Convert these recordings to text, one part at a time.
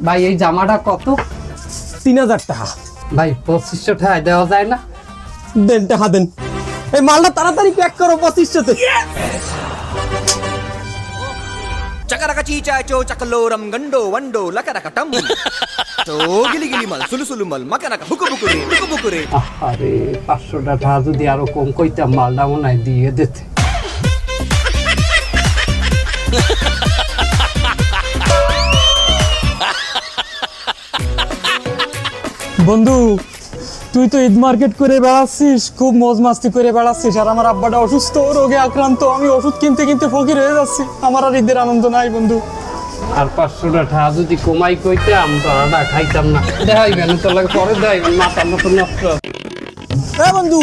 ভাই এই জামাটা কত? 3000 টাকা। ভাই 2500 টাকা দেওয়া যায় না? দেন টাকা দেন, এই মালটা তাড়াতাড়ি প্যাক করো 2500-তে। చకరక చీచాచో చకలోరం గండో వండో లకరక టం తో గిలి గిలి మల్ సులు సులు మల్ మకరక హుకు బుకురే আরে 500 টাকা যদি আরো কম কইতাম মালটা মনে হয় দিয়ে দিতে। বন্ধু তুই তো ঈদ মার্কেট করে বেড়াচ্ছিস, খুব মজ মাস্তি করে বেড়াচ্ছিস, আর আমার আব্বাটা অসুস্থ, রোগে আক্রান্ত, আমি ওষুধ কিনতে কিনতে ফকির হয়ে যাচ্ছি, আমার আর ঈদের আনন্দ নাই বন্ধু। আর 500 টাকা যদি কমাই কইতাম ধরাটা খাইতাম না। দেখাইবেন তোর লাগে পরে দেখাইবেন, মাথা মতো নষ্ট। বন্ধু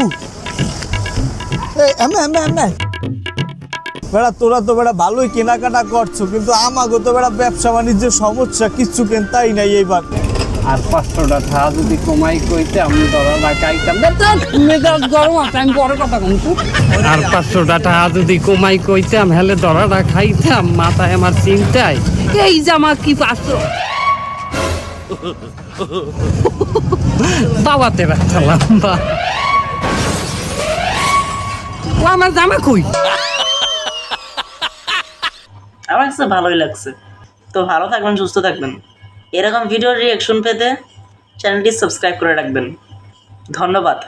বেড়া তোরা তো বেড়া ভালোই কেনাকাটা করছো, কিন্তু আমাগো তো বেড়া ব্যবসা বাণিজ্যের সমস্যা, কিচ্ছু কেনতাই নাই এইবার। আর 500 টাকা যদি কমাই কইতাম ধরাটা খাইতাম। মেজাজ গরম আছে, আমি পরে কথা কমছু। আর 500 টাকা যদি কমাই কইতাম হেলে ধরাটা খাইতাম, মাথায় আমার চিন্তায় এই জামা কি 500 বাবাতে রাখলাম বা ও আমার জামা কই? আমার কাছে ভালোই লাগছে। তো ভালো থাকবেন, সুস্থ থাকবেন। এরকম ভিডিওর রিঅ্যাকশন পেতে চ্যানেলটি সাবস্ক্রাইব করে রাখবেন। ধন্যবাদ।